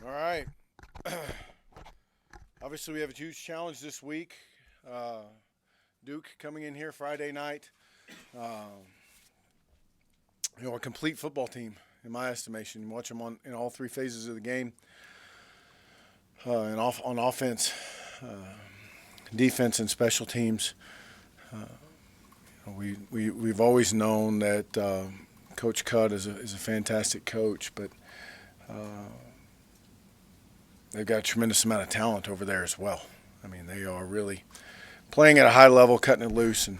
All right. Obviously, we have a huge challenge this week. Uh, Duke coming in here Friday night. Uh, a complete football team, in my estimation. You watch them in all three phases of the game, on offense, defense, and special teams. We've always known that Coach Cudd is a fantastic coach, but they've got a tremendous amount of talent over there as well. I mean, they are really playing at a high level, cutting it loose, and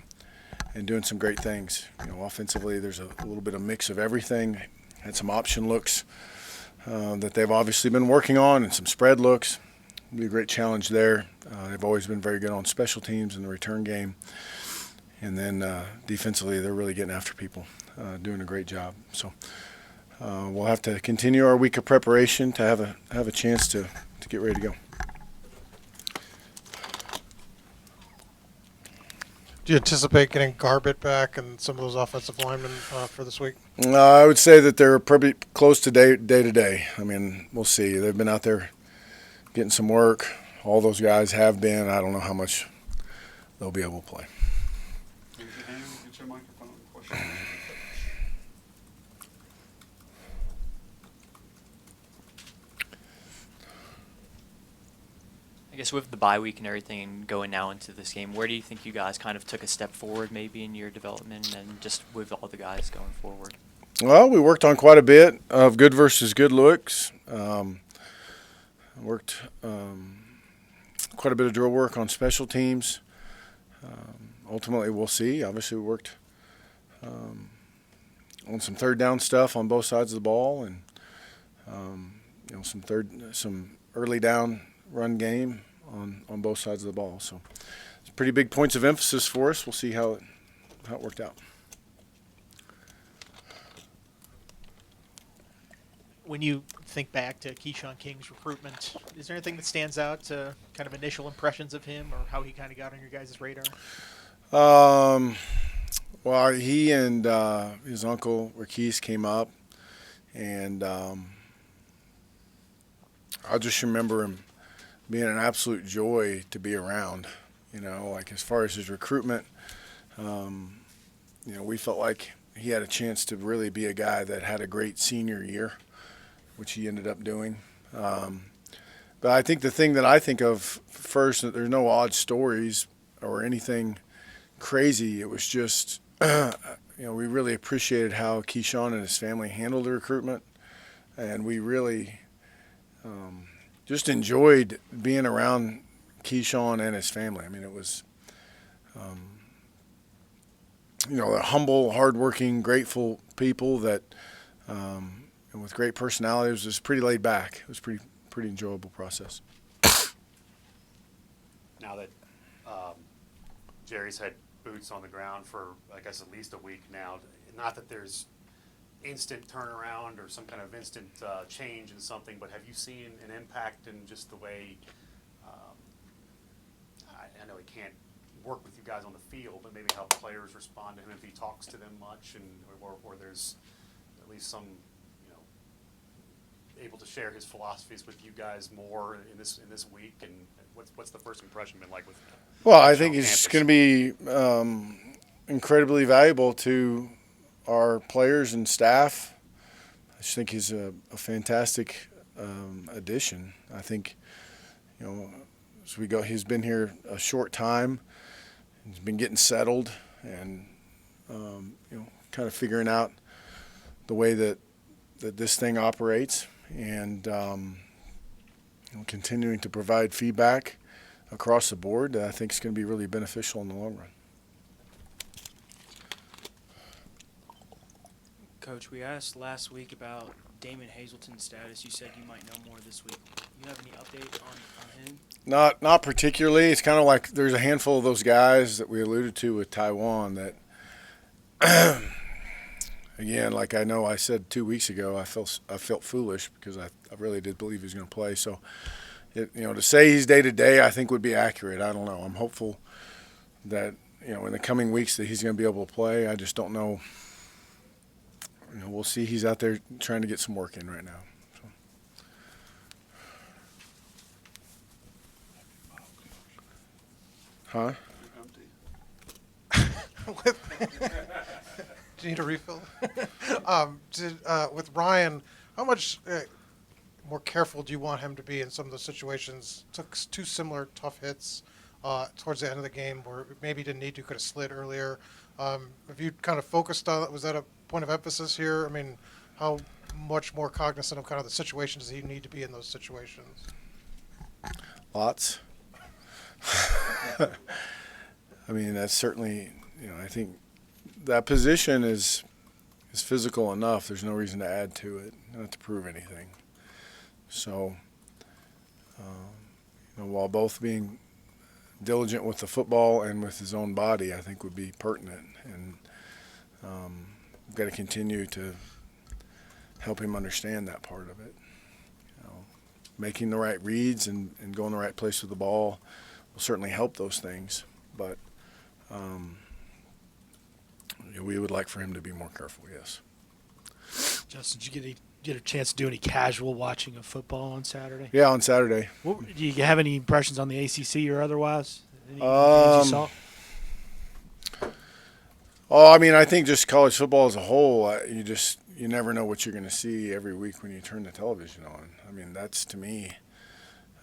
doing some great things. Offensively, there's a little bit of mix of everything. Had some option looks that they've obviously been working on, and some spread looks. It'll be a great challenge there. They've always been very good on special teams in the return game. And then defensively, they're really getting after people, doing a great job. So we'll have to continue our week of preparation to have a chance to get ready to go. Do you anticipate getting Garbett back and some of those offensive linemen for this week? I would say that they're probably close to day to day. I mean, we'll see. They've been out there getting some work. All those guys have been. I don't know how much they'll be able to play. Get your microphone. Question. I guess with the bye week and everything and going now into this game, where do you think you guys kind of took a step forward maybe in your development and just with all the guys going forward? Well, we worked on quite a bit of good versus good looks. Worked quite a bit of drill work on special teams. Ultimately, we'll see. Obviously, we worked on some third down stuff on both sides of the ball, and some early down run game on both sides of the ball. So it's pretty big points of emphasis for us. We'll see how it worked out. When you think back to Keshawn King's recruitment, is there anything that stands out to kind of initial impressions of him or how he kind of got on your guys' radar? Well, he and his uncle Rakis came up, and I just remember him being an absolute joy to be around. Like as far as his recruitment, we felt like he had a chance to really be a guy that had a great senior year, which he ended up doing. But I think the thing that I think of first, that there's no odd stories or anything crazy. It was just, we really appreciated how Keshawn and his family handled the recruitment, and we really just enjoyed being around Keshawn and his family. I mean, it was, they're humble, hardworking, grateful people that, and with great personalities. It was just pretty laid back. It was pretty enjoyable process. Now that Jerry's had boots on the ground for, I guess, at least a week now, not that there's instant turnaround or some kind of instant change in something, but have you seen an impact in just the way, I know he can't work with you guys on the field, but maybe how players respond to him if he talks to them much, or there's at least some, able to share his philosophies with you guys more in this week, and what's the first impression been like with him? Well, I think it's going to be incredibly valuable to our players and staff. I just think he's a fantastic addition. I think, as we go, he's been here a short time. He's been getting settled and, kind of figuring out the way that this thing operates, and continuing to provide feedback across the board that I think is going to be really beneficial in the long run. Coach, we asked last week about Damon Hazelton's status. You said you might know more this week. You have any update on him? Not particularly. It's kind of like there's a handful of those guys that we alluded to with Taiwan that, again, like I know I said 2 weeks ago, I felt foolish because I really did believe he was going to play. So, to say he's day to day, I think would be accurate. I don't know. I'm hopeful that in the coming weeks that he's going to be able to play. I just don't know. We'll see. He's out there trying to get some work in right now. So. Huh? Do you need a refill? With Ryan, how much more careful do you want him to be in some of those situations? Took two similar tough hits towards the end of the game where maybe didn't need to, could have slid earlier. Have you kind of focused on it? Was that a point of emphasis here? I mean, how much more cognizant of kind of the situations does he need to be in those situations? Lots. I mean, that's certainly, I think that position is physical enough. There's no reason to add to it, not to prove anything. So, while both being diligent with the football and with his own body, I think would be pertinent. And we've got to continue to help him understand that part of it. Making the right reads and going the right place with the ball will certainly help those things. But we would like for him to be more careful, yes. Justin, did you get a chance to do any casual watching of football on Saturday? Yeah, on Saturday. Do you have any impressions on the ACC or otherwise? Any games you saw? Oh, I mean, I think just college football as a whole, you never know what you're going to see every week when you turn the television on. I mean, that's to me,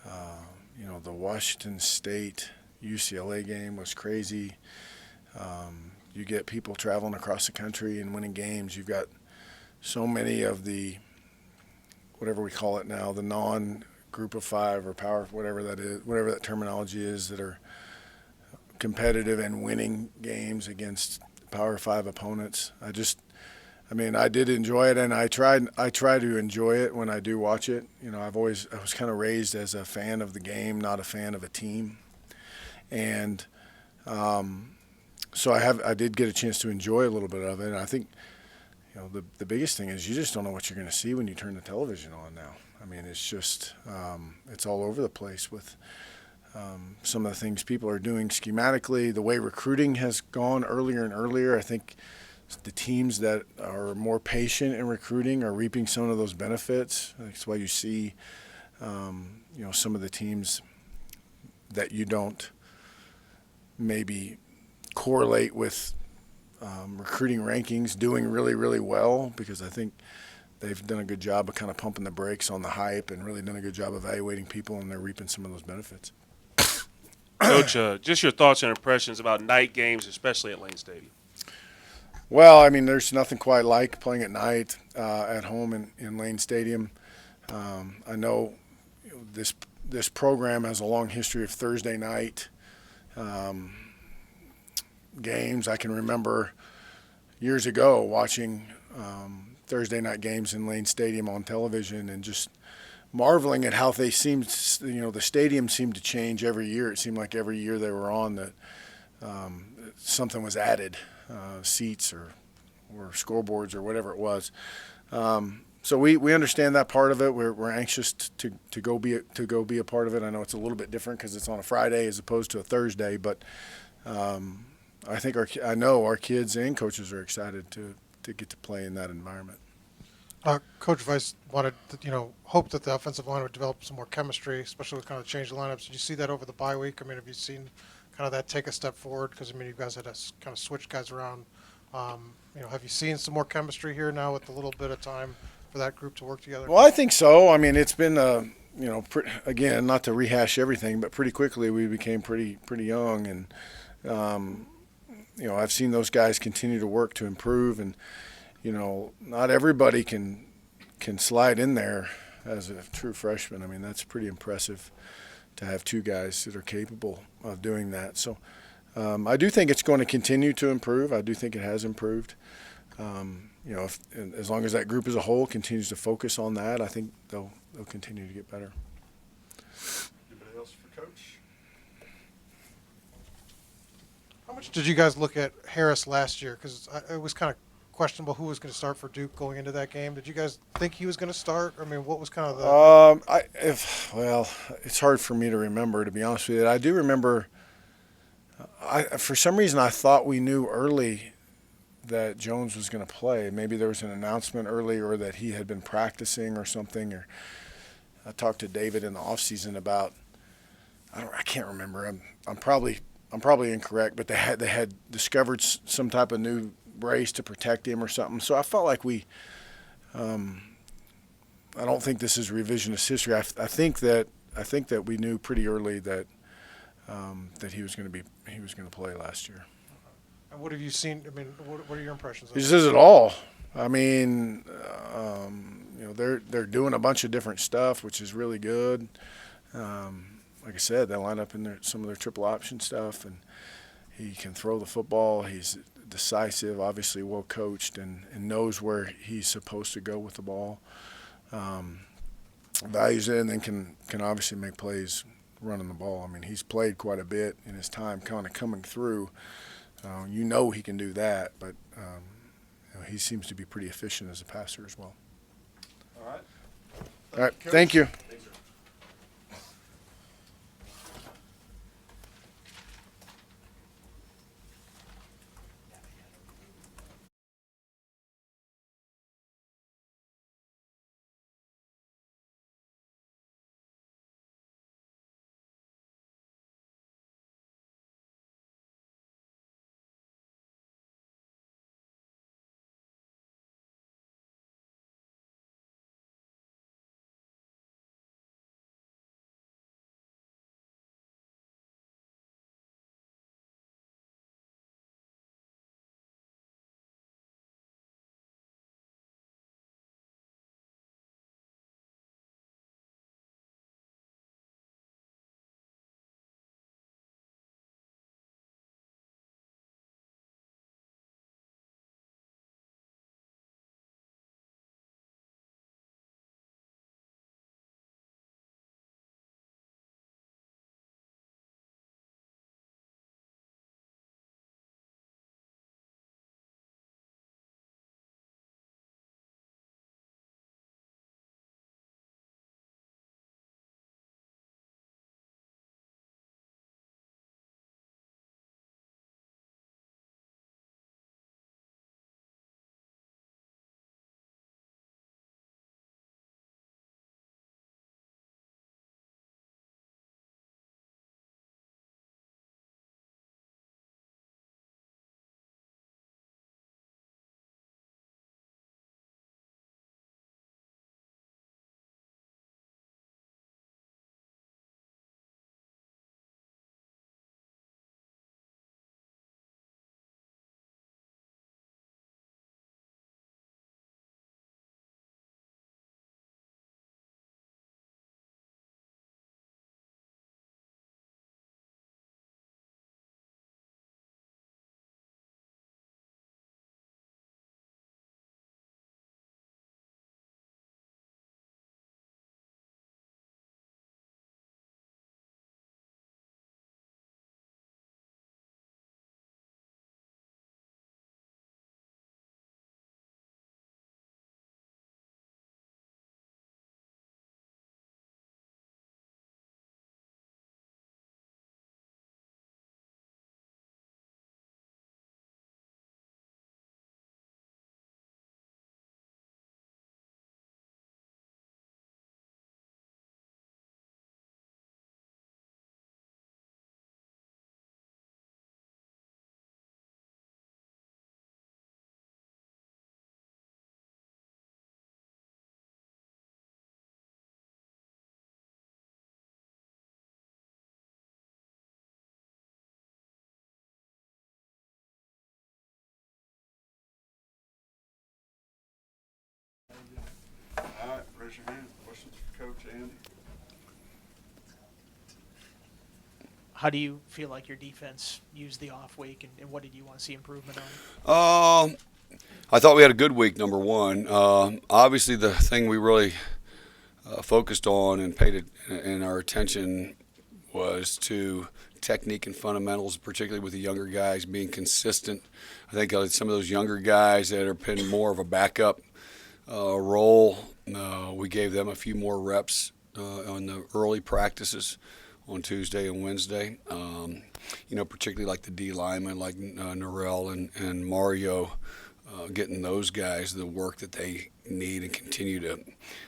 the Washington State UCLA game was crazy. You get people traveling across the country and winning games. You've got so many of the, whatever we call it now, the non-group of five or power, whatever that is, whatever that terminology is, that are competitive and winning games against Power 5 opponents. I did enjoy it, and I try to enjoy it when I do watch it. I was kind of raised as a fan of the game, not a fan of a team. And so I did get a chance to enjoy a little bit of it. And I think, the biggest thing is you just don't know what you're going to see when you turn the television on now. I mean, it's just, it's all over the place with some of the things people are doing schematically, the way recruiting has gone earlier and earlier. I think the teams that are more patient in recruiting are reaping some of those benefits. That's why you see, some of the teams that you don't maybe correlate with recruiting rankings doing really, really well, because I think they've done a good job of kind of pumping the brakes on the hype and really done a good job evaluating people, and they're reaping some of those benefits. Coach, just your thoughts and impressions about night games, especially at Lane Stadium. Well, I mean, there's nothing quite like playing at night at home in Lane Stadium. I know this program has a long history of Thursday night games. I can remember years ago watching Thursday night games in Lane Stadium on television and just marveling at how they seemed, the stadium seemed to change every year. It seemed like every year they were on that something was added, seats or scoreboards or whatever it was. So we understand that part of it. We're anxious to go be a part of it. I know it's a little bit different because it's on a Friday as opposed to a Thursday, but I know our kids and coaches are excited to get to play in that environment. Coach Weiss wanted to, hope that the offensive line would develop some more chemistry, especially with kind of change the lineups. Did you see that over the bye week? I mean, have you seen kind of that take a step forward? Because, you guys had to kind of switch guys around. Have you seen some more chemistry here now with a little bit of time for that group to work together? Well, I think so. I mean, it's been, again, not to rehash everything, but pretty quickly we became pretty young. And, I've seen those guys continue to work to improve. And, not everybody can slide in there as a true freshman. I mean, that's pretty impressive to have two guys that are capable of doing that. So I do think it's going to continue to improve. I do think it has improved. As long as that group as a whole continues to focus on that, I think they'll continue to get better. Anybody else for Coach? How much did you guys look at Harris last year? Because it was kind of questionable who was going to start for Duke going into that game. Did you guys think he was going to start? I mean, what was kind of the? It's hard for me to remember, to be honest with you. I do remember. For some reason, I thought we knew early that Jones was going to play. Maybe there was an announcement early, or that he had been practicing or something. Or I talked to David in the offseason about. I can't remember. I'm probably I'm probably incorrect, but they had discovered some type of new brace to protect him or something. So I felt like I don't think this is revisionist history. I think that we knew pretty early that that he was going to play last year. And what have you seen? I mean, what are your impressions? He just does it all. I mean, they're doing a bunch of different stuff, which is really good. Like I said, they line up in some of their triple option stuff, and he can throw the football. He's decisive, obviously well coached, and knows where he's supposed to go with the ball. Values it, and then can obviously make plays running the ball. I mean, he's played quite a bit in his time kind of coming through. He can do that, but he seems to be pretty efficient as a passer as well. All right. All right, thank you. Thanks, sir. All right, raise your hand. Questions for Coach Andy? How do you feel like your defense used the off week, and what did you want to see improvement on? I thought we had a good week, number one. Obviously, the thing we really focused on and paid in our attention was to technique and fundamentals, particularly with the younger guys being consistent. I think some of those younger guys that are been more of a backup role, we gave them a few more reps on the early practices on Tuesday and Wednesday. Particularly like the D linemen, like Norrell and Mario, getting those guys the work that they need and continue to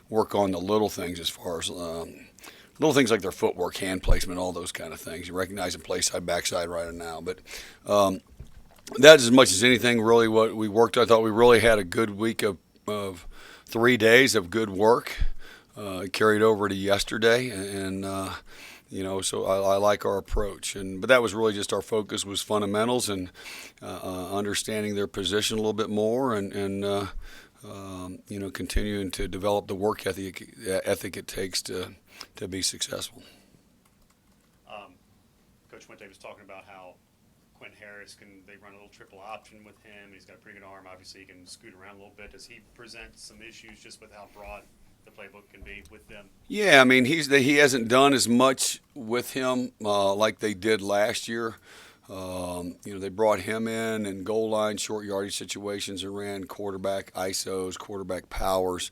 work on the little things as far as little things like their footwork, hand placement, all those kind of things. You recognize and play side, backside right now. But that's as much as anything really what we worked. I thought we really had a good week of 3 days of good work. It carried over to yesterday, and so I like our approach. But that was really just our focus was fundamentals and understanding their position a little bit more, and continuing to develop the work ethic it takes to be successful. Coach Fuente was talking about how Quentin Harris they run a little triple option with him. He's got a pretty good arm. Obviously, he can scoot around a little bit. Does he present some issues just with how broad the playbook can be with them? Yeah, I mean he hasn't done as much with him like they did last year. They brought him in goal line, short yardage situations and ran quarterback ISOs, quarterback powers.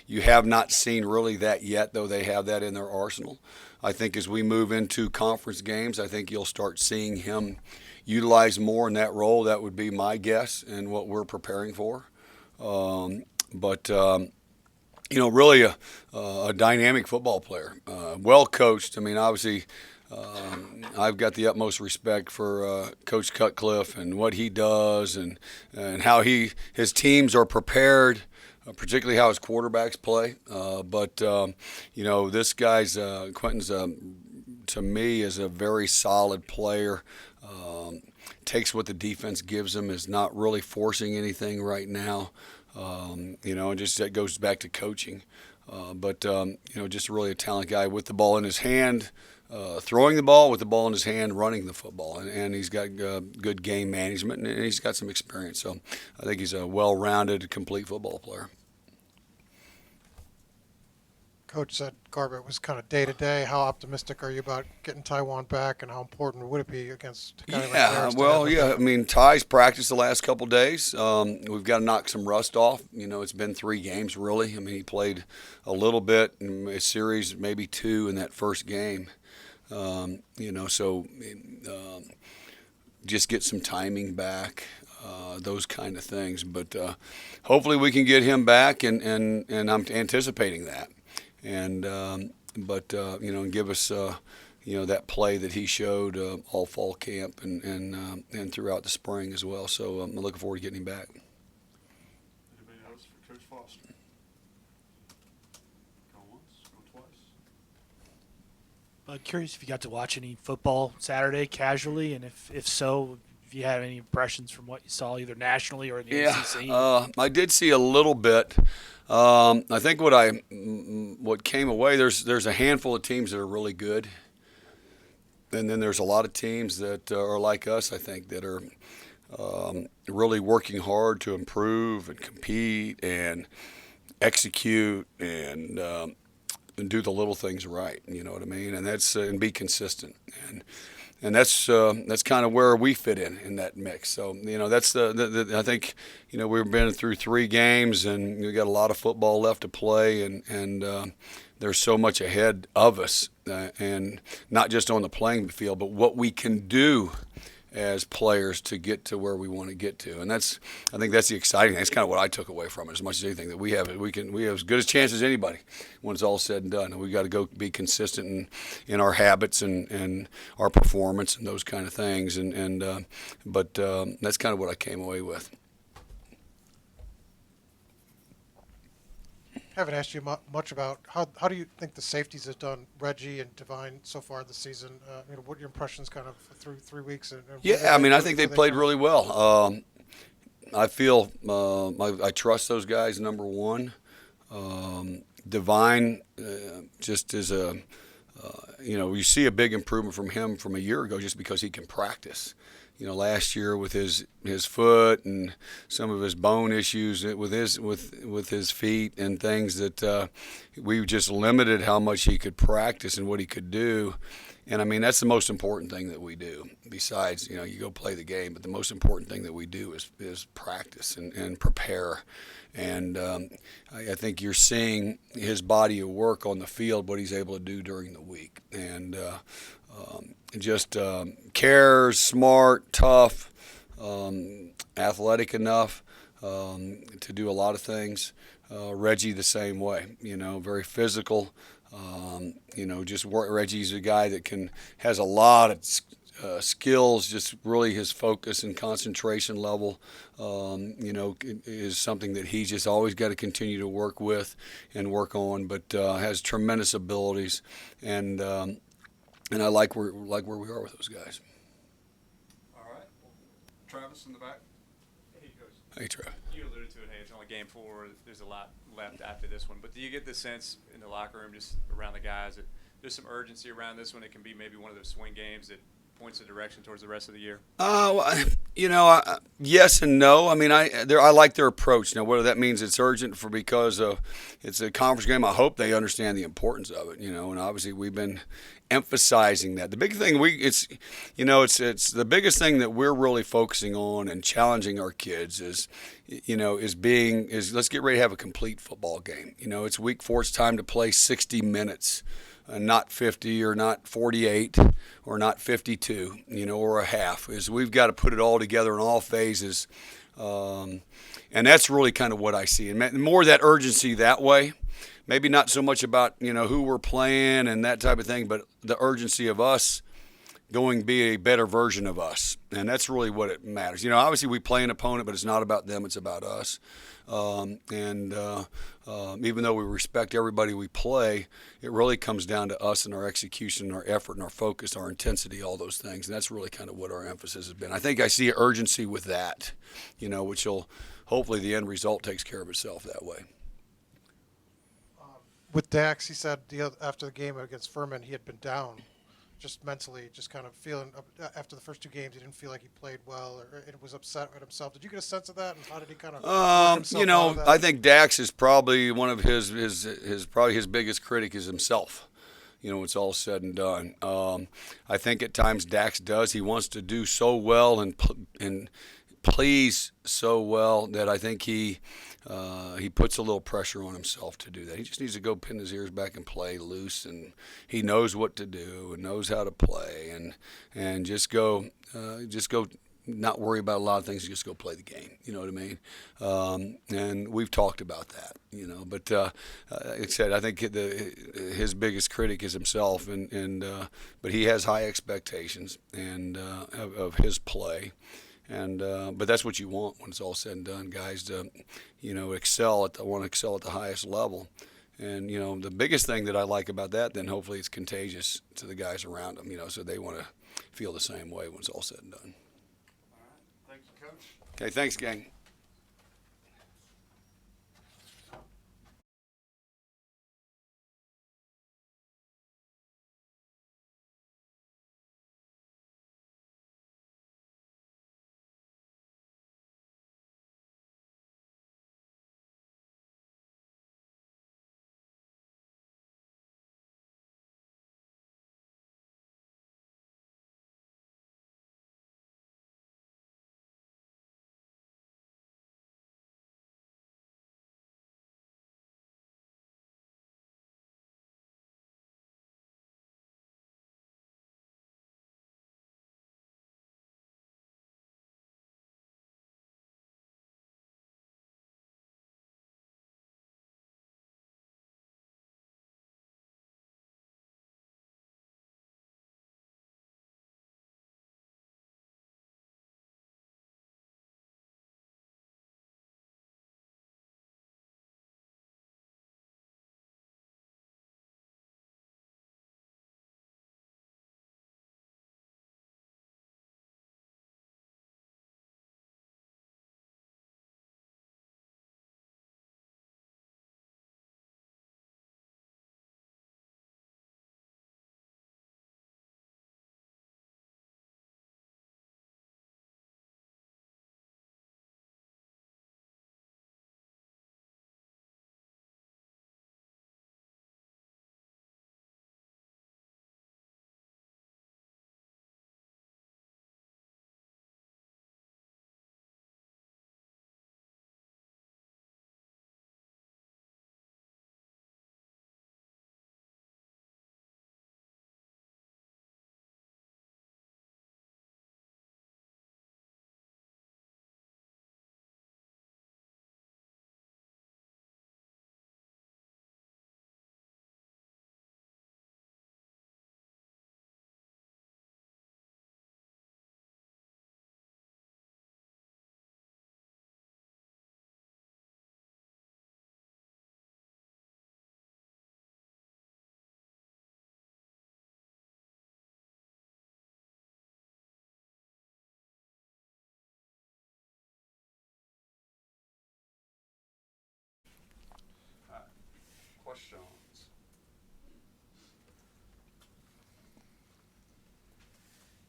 You have not seen really that yet, though they have that in their arsenal. I think as we move into conference games, I think you'll start seeing him utilize more in that role. That would be my guess and what we're preparing for. Really a dynamic football player, well coached. I mean, obviously, I've got the utmost respect for Coach Cutcliffe and what he does, and how his teams are prepared, particularly how his quarterbacks play. This guy's Quentin's to me is a very solid player. Takes what the defense gives him, is not really forcing anything right now. Just that goes back to coaching. Just really a talented guy with the ball in his hand, throwing the ball with the ball in his hand, running the football. And he's got good game management, and he's got some experience. So I think he's a well-rounded, complete football player. Coach said Garbett was kind of day-to-day. How optimistic are you about getting Taiwan back, and how important would it be against a guy like Harris? I mean, Ty's practiced the last couple days. We've got to knock some rust off. It's been 3 games, really. I mean, he played a little bit in a series, maybe 2 in that first game. Just get some timing back, those kind of things. But hopefully we can get him back, and I'm anticipating that. And give us that play that he showed all fall camp and throughout the spring as well. So I'm looking forward to getting him back. Anybody else for Coach Foster? Go once, go twice. Curious if you got to watch any football Saturday casually, and if so, if you had any impressions from what you saw either nationally or in the ACC. I did see a little bit. I think what came away, there's a handful of teams that are really good, and then there's a lot of teams that are like us, I think, that are really working hard to improve and compete and execute and do the little things right. You know what I mean? And that's and be consistent. And that's kind of where we fit in that mix. So that's I think we've been through 3 games, and we got a lot of football left to play, and there's so much ahead of us, and not just on the playing field, but what we can do as players to get to where we want to get to. And I think that's the exciting thing. That's kind of what I took away from it, as much as anything, that we have as good a chance as anybody when it's all said and done. And we got to go be consistent in our habits and our performance and those kind of things. But that's kind of what I came away with. Haven't asked you much about how do you think the safeties have done, Reggie and Divine, so far this season? What are your impressions kind of through 3 weeks? I think they played really well. I feel I trust those guys, number one. Divine just is you see a big improvement from him from a year ago just because he can practice. Last year with his foot and some of his bone issues with his feet and things that we just limited how much he could practice and what he could do. And I mean, that's the most important thing that we do. Besides, you go play the game, but the most important thing that we do is practice and prepare. And I think you're seeing his body of work on the field, what he's able to do during the week. And cares, smart, tough, athletic enough. to do a lot of things. Reggie the same way, very physical. Reggie's a guy that has a lot of skills. Just really his focus and concentration level, is something that he's just always got to continue to work with and work on. But has tremendous abilities, and I like where we are with those guys. All right. Travis in the back. Hey, Coach. Hey, Trev. You alluded to it. Hey, it's only game 4. There's a lot left after this one. But do you get the sense in the locker room, just around the guys, that there's some urgency around this one? It can be maybe one of those swing games that points the direction towards the rest of the year? Yes and no. I mean, I like their approach. Now, whether that means it's urgent because it's a conference game, I hope they understand the importance of it. And obviously we've been emphasizing that. The big thing it's the biggest thing that we're really focusing on and challenging our kids is let's get ready to have a complete football game. It's week 4. It's time to play 60 minutes. Not 50 or not 48 or not 52, or a half. We've got to put it all together in all phases. And that's really kind of what I see. And more of that urgency that way. Maybe not so much about, who we're playing and that type of thing, but the urgency of us going to be a better version of us. And that's really what it matters. Obviously we play an opponent, but it's not about them, it's about us. Even though we respect everybody we play, it really comes down to us and our execution, our effort, and our focus, our intensity, all those things. And that's really kind of what our emphasis has been. I think I see urgency with that, which will hopefully the end result takes care of itself that way. With Dax, he said after the game against Furman, he had been down, just mentally, just kind of feeling after the first 2 games, he didn't feel like he played well, or it was upset at himself. Did you get a sense of that, and how did he kind of? I think Dax is probably one of his biggest critic is himself. When it's all said and done. I think at times Dax does. He wants to do so well and please so well that I think he puts a little pressure on himself to do that. He just needs to go pin his ears back and play loose, and he knows what to do and knows how to play, and just go not worry about a lot of things, just go play the game. You know what I mean? And we've talked about that, but like I said, I think his biggest critic is himself, but he has high expectations and of his play. But that's what you want when it's all said and done, guys, to excel at the highest level. And the biggest thing that I like about that, then hopefully it's contagious to the guys around them, so they want to feel the same way when it's all said and done. All right. Thank you, Coach. Okay, thanks, gang.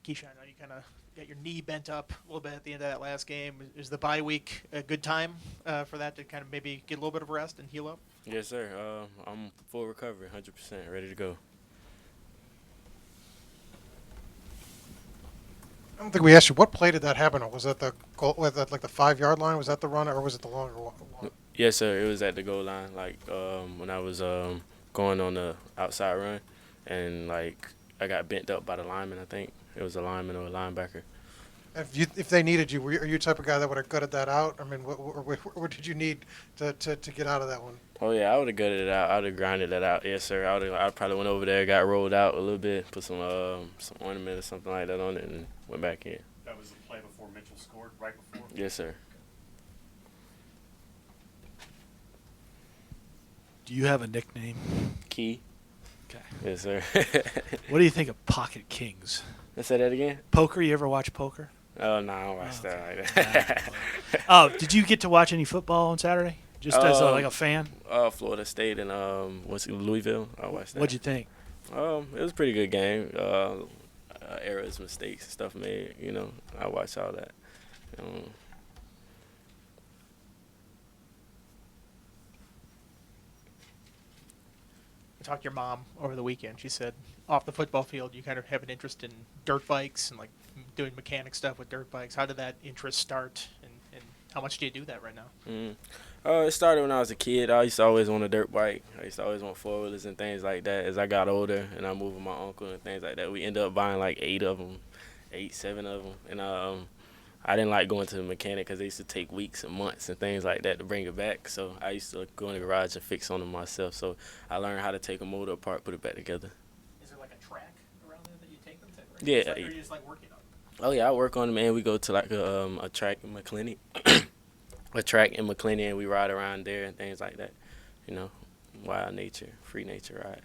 Keshawn, I know you kind of got your knee bent up a little bit at the end of that last game. Is the bye week a good time for that to kind of maybe get a little bit of rest and heal up? Yes, sir. I'm full recovery, 100%, ready to go. I don't think we asked you, what play did that happen on? Was that the goal, was that like the 5-yard line? Was that the run, or was it the longer one? Yes, sir. It was at the goal line, like when I was going on the outside run, and like I got bent up by the lineman. I think it was a lineman or a linebacker. If they needed you, are you the type of guy that would have gutted that out? I mean, what did you need to get out of that one? Oh yeah, I would have gutted it out. I would have grinded that out. Yes, sir. I probably went over there, got rolled out a little bit, put some ornament or something like that on it, and went back in. That was the play before Mitchell scored, right before? Yes, sir. Do you have a nickname? Key. Okay. Yes, sir. What do you think of Pocket Kings? Let's say that again. Poker? You ever watch poker? Oh no, I don't watch that like Nah. that. Oh, did you get to watch any football on Saturday? Just as like a fan? Florida State and Louisville. I watched that. What'd you think? It was a pretty good game. Errors, mistakes, stuff made. You know, I watched all that. I talked to your mom over the weekend. She said off the football field, you kind of have an interest in dirt bikes and like doing mechanic stuff with dirt bikes. How did that interest start, and how much do you do that right now? It started when I was a kid. I used to always want a dirt bike. I used to always want four-wheelers and things like that. As I got older and I moved with my uncle and things like that, we ended up buying like 7 of them. And I didn't like going to the mechanic because they used to take weeks and months and things like that to bring it back. So I used to go in the garage and fix on them myself. So I learned how to take a motor apart, put it back together. Is there like a track around there that you take them to? Yeah. Or you just like working on them? Oh yeah, I work on them, man. We go to like a track in McClenny, and we ride around there and things like that. You know, wild nature, free nature ride.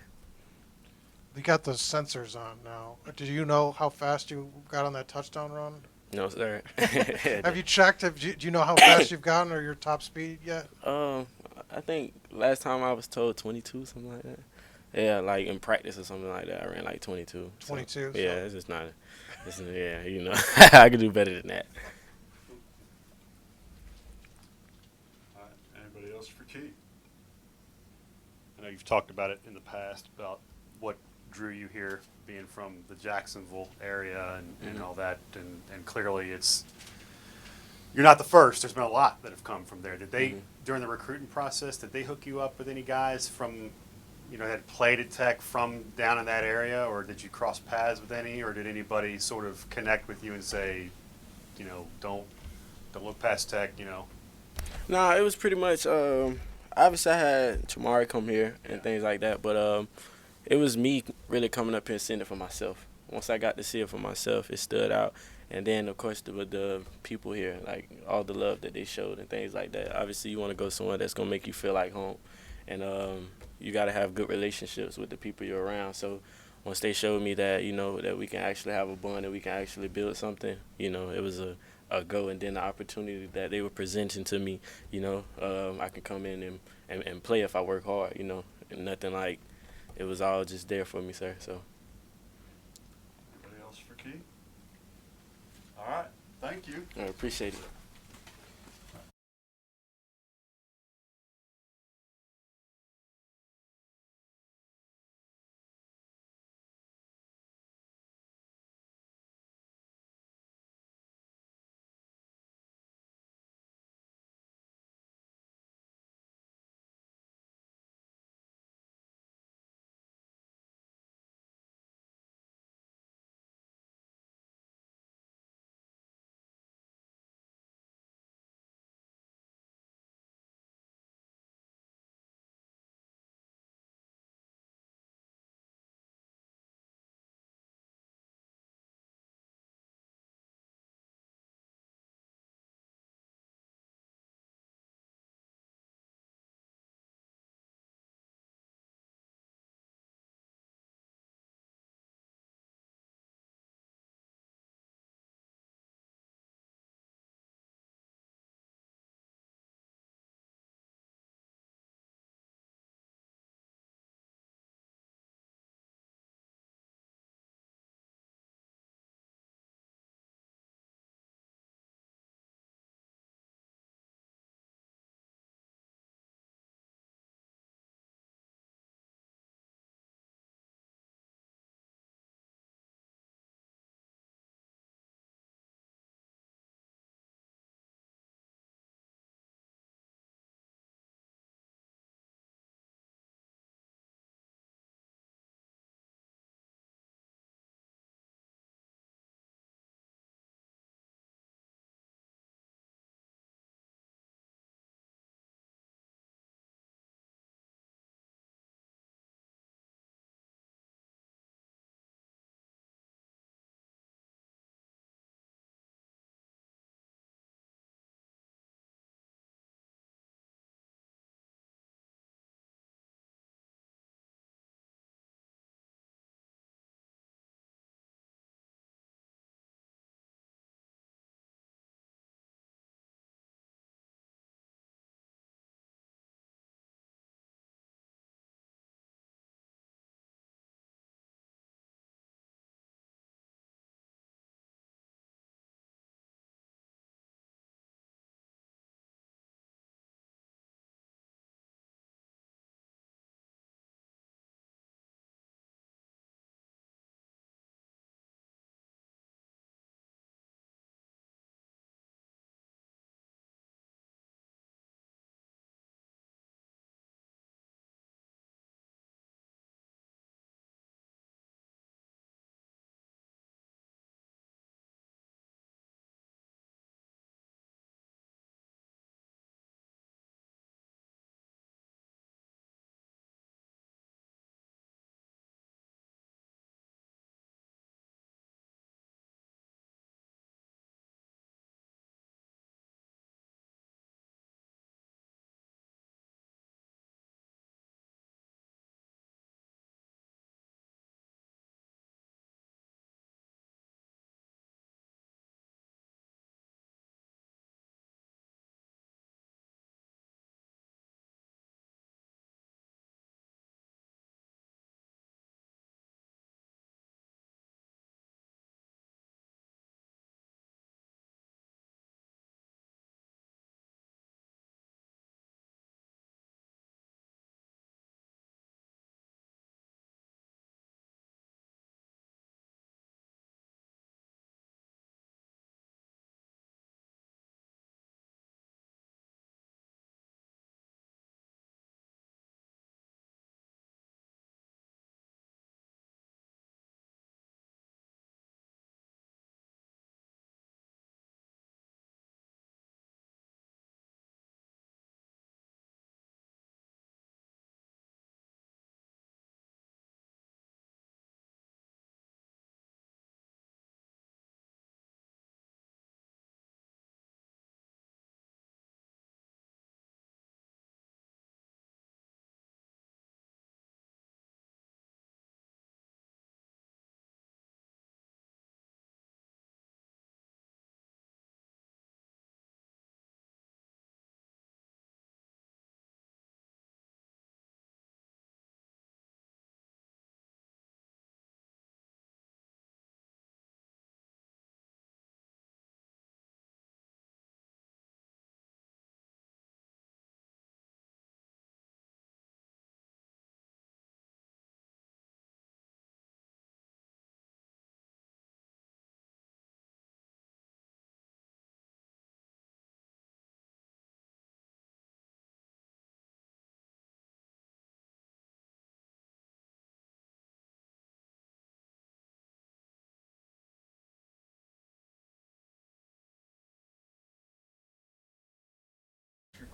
You got the sensors on now. Do you know how fast you got on that touchdown run? No, sir. Have you checked? Do you know how fast you've gotten or your top speed yet? I think last time I was told 22, something like that. Yeah, like in practice or something like that, I ran like 22. 22. So, yeah, it's just not. Yeah, you know, I could do better than that. All right. Anybody else for Keith? I know you've talked about it in the past about what drew you here, being from the Jacksonville area and all that, and clearly you're not the first. There's been a lot that have come from there. Did they, during the recruiting process, did they hook you up with any guys from, that had played at Tech from down in that area, or did you cross paths with any, or did anybody sort of connect with you and say, don't look past Tech, Nah, it was pretty much, obviously I had Chamari come here and things like that, but it was me really coming up here and seeing it for myself. Once I got to see it for myself, it stood out. And then, of course, the people here, like all the love that they showed and things like that. Obviously, you want to go somewhere that's going to make you feel like home. And you got to have good relationships with the people you're around. So once they showed me that, that we can actually have a bond and we can actually build something, it was a go. And then the opportunity that they were presenting to me, I can come in and play if I work hard, and nothing like, it was all just there for me, sir. So. Anybody else for Keith? All right. Thank you. I appreciate it.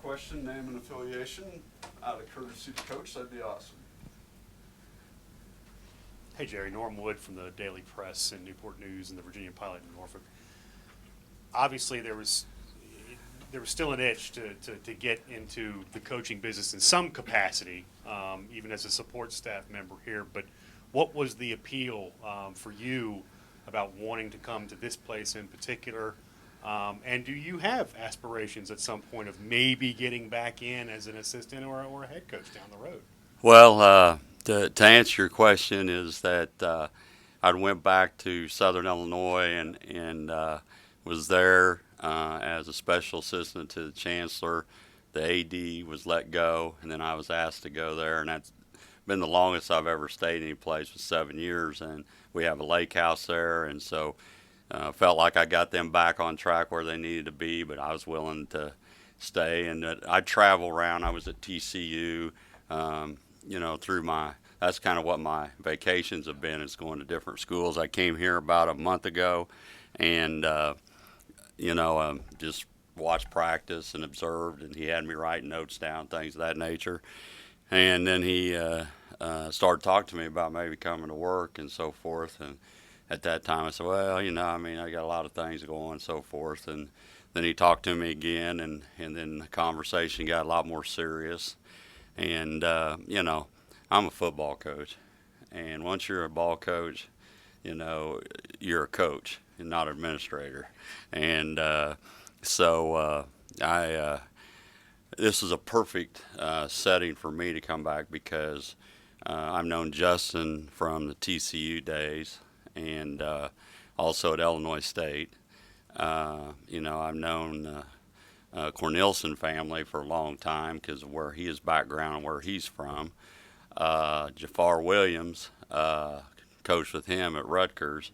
question, name and affiliation, out of courtesy to Coach, that'd be awesome. Hey Jerry, Norm Wood from the Daily Press and Newport News and the Virginia Pilot in Norfolk. Obviously, there was still an itch to get into the coaching business in some capacity, even as a support staff member here. But what was the appeal for you about wanting to come to this place in particular? And do you have aspirations at some point of maybe getting back in as an assistant or a head coach down the road? Well, to answer your question is that I went back to Southern Illinois and was there as a special assistant to the chancellor. The AD was let go, and then I was asked to go there, and that's been the longest I've ever stayed any place, was 7 years. And we have a lake house there, and so felt like I got them back on track where they needed to be, but I was willing to stay. And I travel around. I was at TCU, that's kind of what my vacations have been, is going to different schools. I came here about a month ago and, just watched practice and observed, and he had me writing notes down, things of that nature. And then he started talking to me about maybe coming to work and so forth. And at that time I said, well, I got a lot of things going and so forth. And then he talked to me again, and then the conversation got a lot more serious. And, I'm a football coach. And once you're a ball coach, you're a coach and not an administrator. And this is a perfect setting for me to come back, because I've known Justin from the TCU days and also at Illinois State. I've known Cornelison family for a long time because of where his background and where he's from. Jafar Williams, coached with him at Rutgers,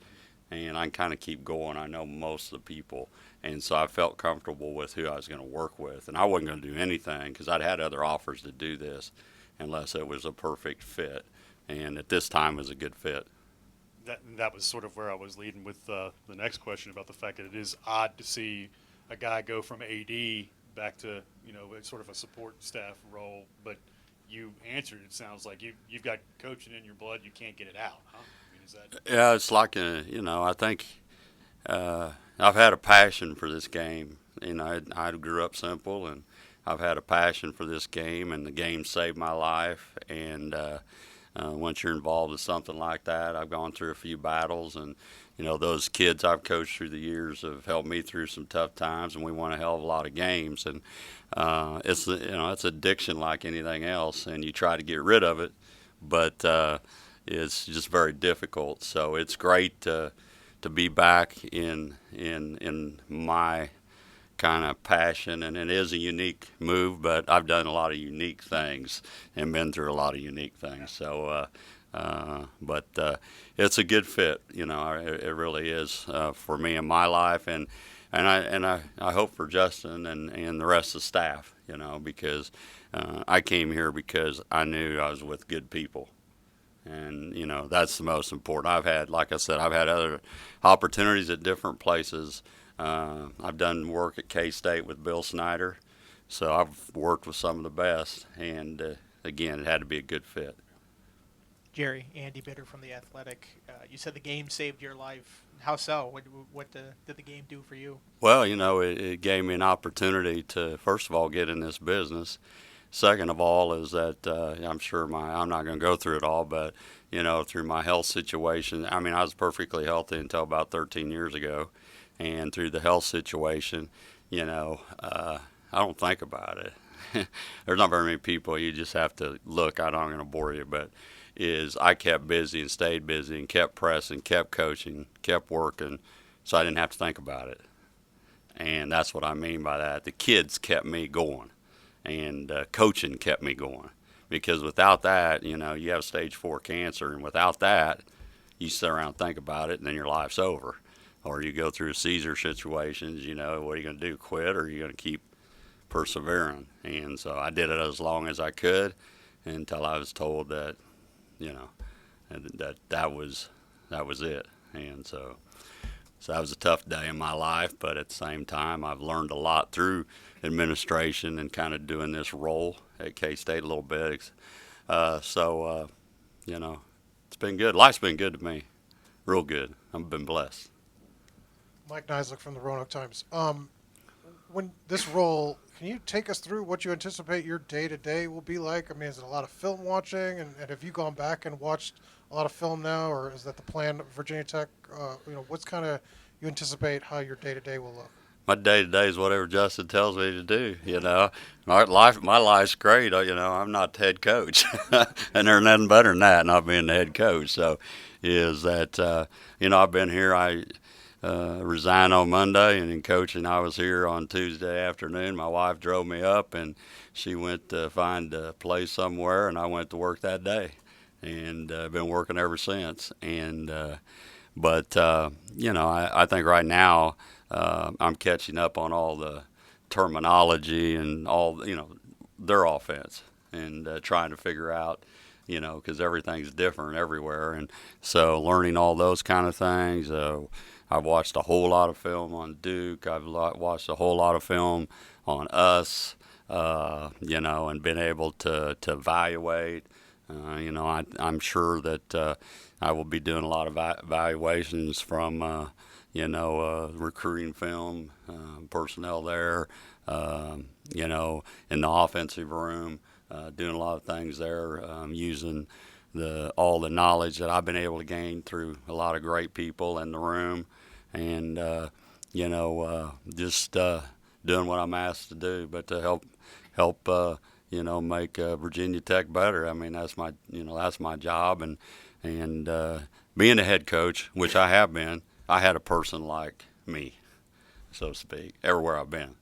and I can kind of keep going. I know most of the people, and so I felt comfortable with who I was going to work with. And I wasn't going to do anything because I'd had other offers to do this unless it was a perfect fit, and at this time it was a good fit. That was sort of where I was leading with the next question about the fact that it is odd to see a guy go from AD back to, sort of a support staff role, but you answered, it sounds like you've got coaching in your blood, you can't get it out, huh? I mean, is that... Yeah, it's like, I think I've had a passion for this game. I grew up simple, and I've had a passion for this game, and the game saved my life. And once you're involved in something like that, I've gone through a few battles, and those kids I've coached through the years have helped me through some tough times, and we won a hell of a lot of games. And it's addiction like anything else, and you try to get rid of it, but it's just very difficult. So it's great to be back in my kind of passion, and it is a unique move, but I've done a lot of unique things and been through a lot of unique things. So, but it's a good fit, it really is for me in my life, and I hope for Justin and the rest of the staff, because I came here because I knew I was with good people. And, that's the most important. Like I said, I've had other opportunities at different places. I've done work at K-State with Bill Snyder, so I've worked with some of the best. And, again, it had to be a good fit. Jerry, Andy Bitter from The Athletic. You said the game saved your life. How so? What did the game do for you? Well, it gave me an opportunity to, first of all, get in this business. Second of all is that I'm sure I'm not going to go through it all, but, through my health situation, I was perfectly healthy until about 13 years ago. And through the health situation, I don't think about it. There's not very many people. You just have to look. I'm not going to bore you, but I kept busy and stayed busy and kept pressing, kept coaching, kept working, so I didn't have to think about it. And that's what I mean by that. The kids kept me going. And coaching kept me going, because without that, you have stage 4 cancer, and without that, you sit around and think about it, and then your life's over. Or you go through Caesar situations, what are you going to do, quit, or are you going to keep persevering? And so I did it as long as I could until I was told that, that was it. And so So that was a tough day in my life, but at the same time, I've learned a lot through administration and kind of doing this role at K-State a little bit. You know, it's been good. Life's been good to me, real good. I've been blessed. Mike Nislik from the Roanoke Times. When this role, can you take us through what you anticipate your day-to-day will be like? I mean, is it a lot of film watching, and have you gone back and watched a lot of film now, or is that the plan at Virginia Tech? What's kind of you anticipate how your day-to-day will look? My day-to-day is whatever Justin tells me to do, you know. My life's great, you know. I'm not the head coach, and there's nothing better than that, not being the head coach. So is that, I've been here. I resigned on Monday, and in coaching, I was here on Tuesday afternoon. My wife drove me up, and she went to find a place somewhere, and I went to work that day, and I've been working ever since. And I think right now I'm catching up on all the terminology and all, their offense, and trying to figure out, because everything's different everywhere. And so learning all those kind of things. I've watched a whole lot of film on Duke. I've watched a whole lot of film on us, and been able to evaluate. I'm sure that I will be doing a lot of evaluations from, recruiting film, personnel there, in the offensive room, doing a lot of things there, using all the knowledge that I've been able to gain through a lot of great people in the room, and just doing what I'm asked to do, but to help make Virginia Tech better. I mean, that's my job, and being a head coach, which I have been, I had a person like me, so to speak, everywhere I've been.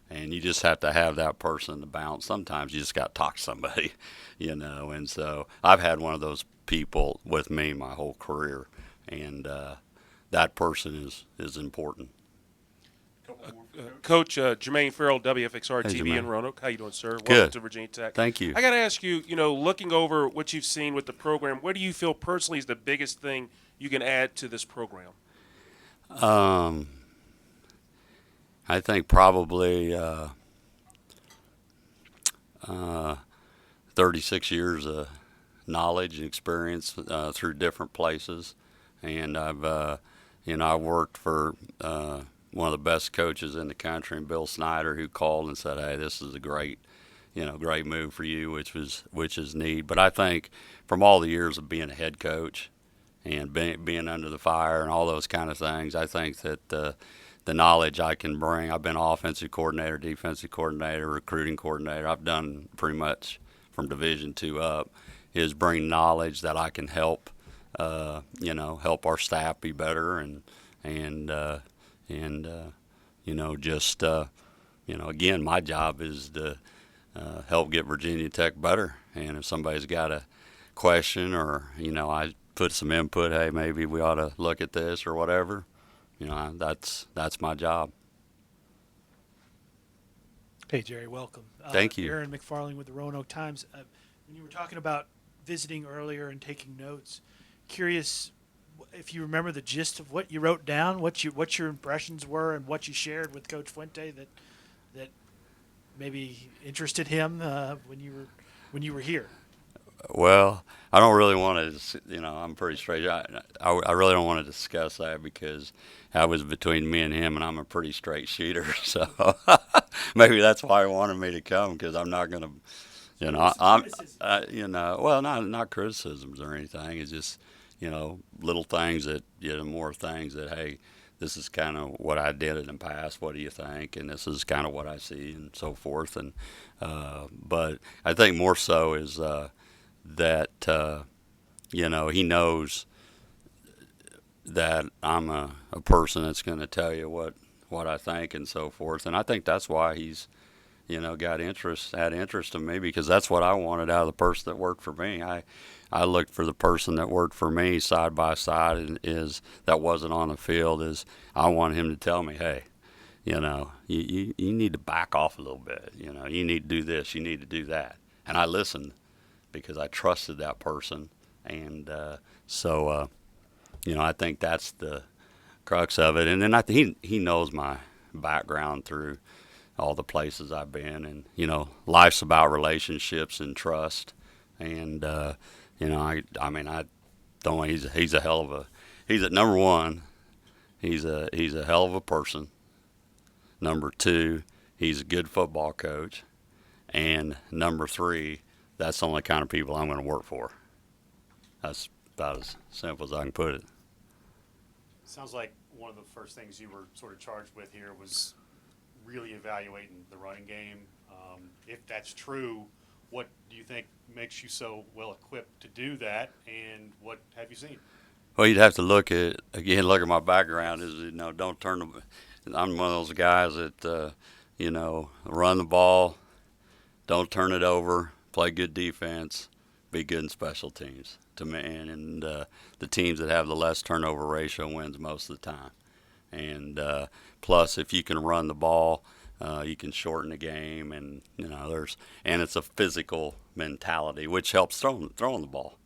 And you just have to have that person to bounce. Sometimes you just got to talk to somebody, and so I've had one of those people with me my whole career, and that person is important. Coach Jermaine Farrell, WFXR Hey, TV Jermaine. in Roanoke. How you doing, sir? Welcome Good. to Virginia Tech. Thank you. I got to ask you, looking over what you've seen with the program, what do you feel personally is the biggest thing you can add to this program? I think probably 36 years of knowledge and experience through different places, and I've I worked for one of the best coaches in the country, and Bill Snyder, who called and said, "Hey, this is a great move for you," which is neat. But I think from all the years of being a head coach and being under the fire and all those kind of things, I think that the knowledge I can bring, I've been offensive coordinator, defensive coordinator, recruiting coordinator, I've done pretty much from Division II up, is bring knowledge that I can help, help our staff be better, and again, my job is to help get Virginia Tech better. And if somebody's got a question, or I put some input, hey, maybe we ought to look at this or whatever, that's my job. Hey, Jerry, welcome. Thank you. Aaron McFarling with the Roanoke Times. When you were talking about visiting earlier and taking notes, curious if you remember the gist of what you wrote down, what your impressions were, and what you shared with Coach Fuente that maybe interested him when you were here. Well, I don't really want to, I'm pretty straight. I really don't want to discuss that because that was between me and him, and I'm a pretty straight shooter. So maybe that's why he wanted me to come, because I'm not going to, well, not criticisms or anything. It's just, little things that, more things that, hey, this is kind of what I did in the past. What do you think? And this is kind of what I see, and so forth. And but I think more so is that he knows that I'm a person that's going to tell you what I think and so forth. And I think that's why he's had interest in me, because that's what I wanted out of the person that worked for me. I looked for the person that worked for me side by side, and that wasn't on the field, is I want him to tell me, hey, you need to back off a little bit. You need to do this, you need to do that. And I listened because I trusted that person. And so I think that's the crux of it. And then he knows my background through all the places I've been, and life's about relationships and trust. And I mean, I don't. He's a hell of a. He's at number one. He's a hell of a person. Number two, he's a good football coach. And number three, that's the only kind of people I'm going to work for. That's about as simple as I can put it. Sounds like one of the first things you were sort of charged with here was really evaluating the running game. If that's true, what do you think makes you so well equipped to do that, and what have you seen? Well, you'd have to look at my background. Don't turn the. I'm one of those guys that run the ball, don't turn it over, play good defense, be good in special teams. To me, and the teams that have the less turnover ratio wins most of the time. And plus, if you can run the ball, you can shorten the game, and it's a physical mentality which helps throwing the ball.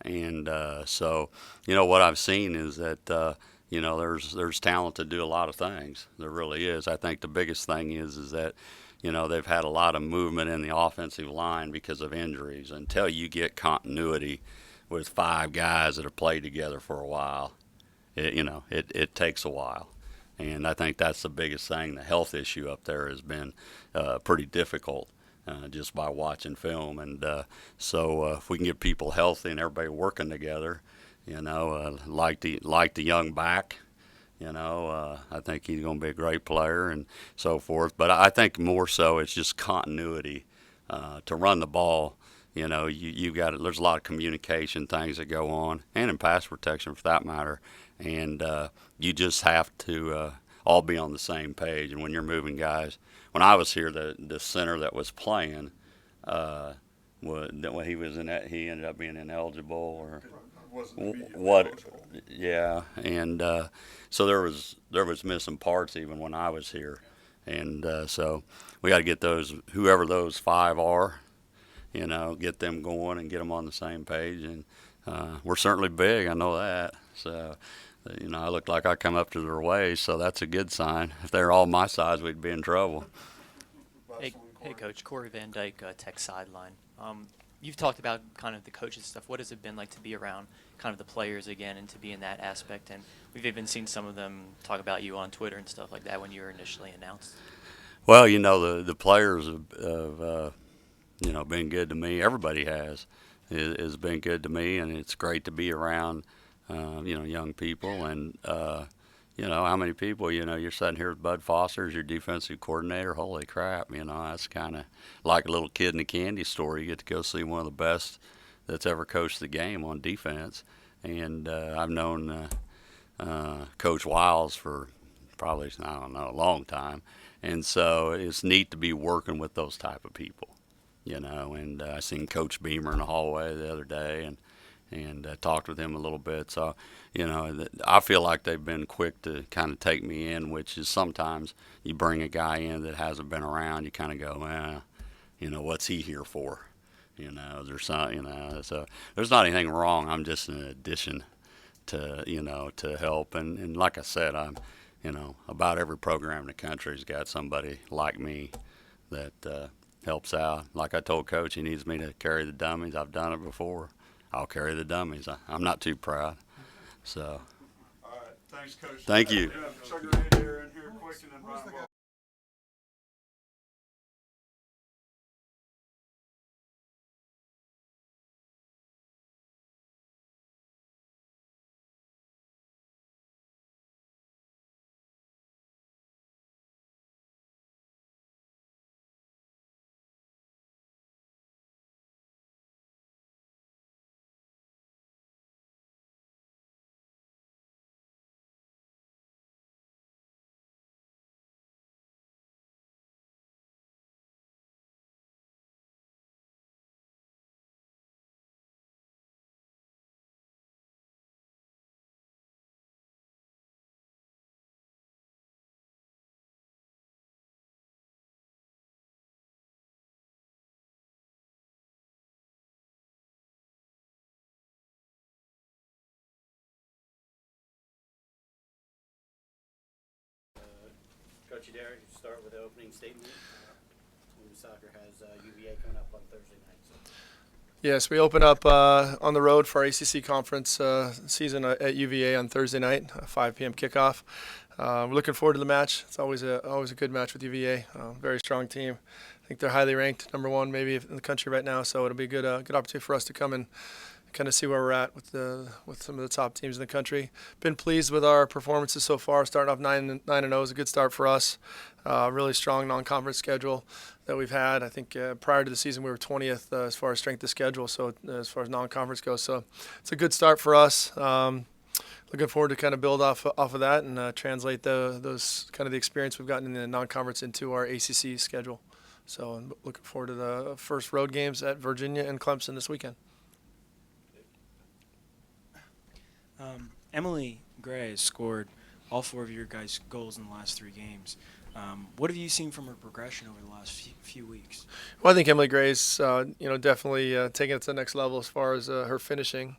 And so what I've seen is that there's talent to do a lot of things. There really is. I think the biggest thing is that they've had a lot of movement in the offensive line because of injuries. Until you get continuity with 5 guys that have played together for a while, it takes a while. And I think that's the biggest thing. The health issue up there has been pretty difficult just by watching film. And so if we can get people healthy and everybody working together, like the young back, I think he's going to be a great player and so forth. But I think more so it's just continuity to run the ball. You got it. There's a lot of communication things that go on, and in pass protection for that matter. And you just have to all be on the same page. And when you're moving guys, when I was here, the center that was playing, when he was he ended up being ineligible or what? Yeah, and so there was missing parts even when I was here, and so we got to get whoever those 5 are. Get them going and get them on the same page. And we're certainly big, I know that. So, I look like I come up to their waist, so that's a good sign. If they're all my size, we'd be in trouble. Hey, Coach, Corey Van Dyke, Tech Sideline. You've talked about kind of the coaches stuff. What has it been like to be around kind of the players again and to be in that aspect? And we've even seen some of them talk about you on Twitter and stuff like that when you were initially announced. Well, the players have been good to me. Everybody has been good to me, and it's great to be around, young people. And, how many people, you're sitting here with Bud Foster as your defensive coordinator. Holy crap, that's kind of like a little kid in a candy store. You get to go see one of the best that's ever coached the game on defense. And I've known Coach Wiles for probably, a long time. And so it's neat to be working with those type of people. And I seen Coach Beamer in the hallway the other day and talked with him a little bit. So, I feel like they've been quick to kind of take me in, which is sometimes you bring a guy in that hasn't been around, you kind of go, what's he here for? There's some, so there's not anything wrong. I'm just an addition to, to help. And like I said, I'm, about every program in the country has got somebody like me that helps out. Like I told Coach, he needs me to carry the dummies. I've done it before. I'll carry the dummies. I'm not too proud. So. All right. Thanks, Coach. Thank you. We have Chugger Adair in here quick, and then Ryan Coach Adair, start with the opening statement. Women's soccer has UVA coming up on Thursday night. So. Yes, we open up on the road for our ACC conference season at UVA on Thursday night, 5 p.m. kickoff. We're looking forward to the match. It's always a good match with UVA. Very strong team. I think they're highly ranked, number one maybe in the country right now. So it'll be a good opportunity for us to come and kind of see where we're at with some of the top teams in the country. Been pleased with our performances so far. Starting off 9-0 is a good start for us. Really strong non-conference schedule that we've had. I think prior to the season we were 20th as far as strength of schedule. So as far as non-conference goes, so it's a good start for us. Looking forward to kind of build off of that and translate those kind of the experience we've gotten in the non-conference into our ACC schedule. So I'm looking forward to the first road games at Virginia and Clemson this weekend. Emily Gray has scored all 4 of your guys' goals in the last 3 games. What have you seen from her progression over the last few weeks? Well, I think Emily Gray's, definitely taking it to the next level as far as her finishing.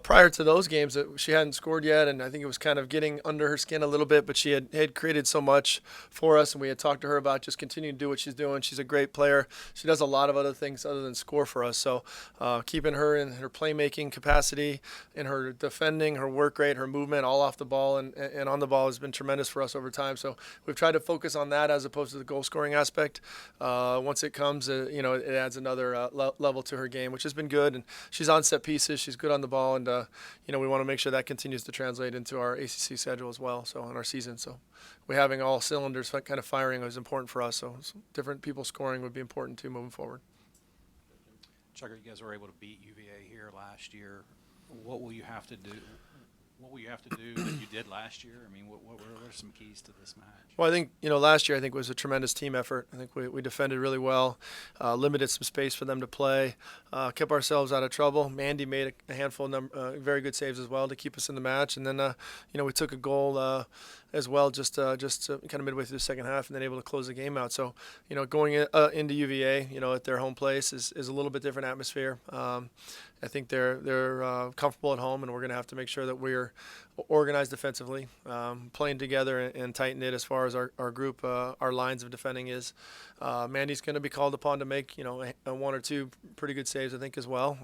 Prior to those games, she hadn't scored yet, and I think it was kind of getting under her skin a little bit, but she had created so much for us, and we had talked to her about just continuing to do what she's doing. She's a great player. She does a lot of other things other than score for us. So keeping her in her playmaking capacity, in her defending, her work rate, her movement, all off the ball and on the ball has been tremendous for us over time. So we've tried to focus on that as opposed to the goal scoring aspect. Once it comes, it adds another level to her game, which has been good. And she's on set pieces. She's good on the ball. And, we want to make sure that continues to translate into our ACC schedule as well, so in our season. So we having all cylinders kind of firing is important for us. So different people scoring would be important, too, moving forward. Chugger, you guys were able to beat UVA here last year. What will you have to do? What will you have to do that you did last year? I mean, what are some keys to this match? Well, I think, last year I think was a tremendous team effort. I think we defended really well, limited some space for them to play, kept ourselves out of trouble. Mandy made a handful of very good saves as well to keep us in the match. And then, we took a goal as well just kind of midway through the second half and then able to close the game out. So, going into UVA, at their home place is a little bit different atmosphere. I think they're comfortable at home, and we're going to have to make sure that we're organized defensively, playing together and tight-knit as far as our group, our lines of defending is. Mandy's going to be called upon to make, a 1 or 2 pretty good saves, I think, as well.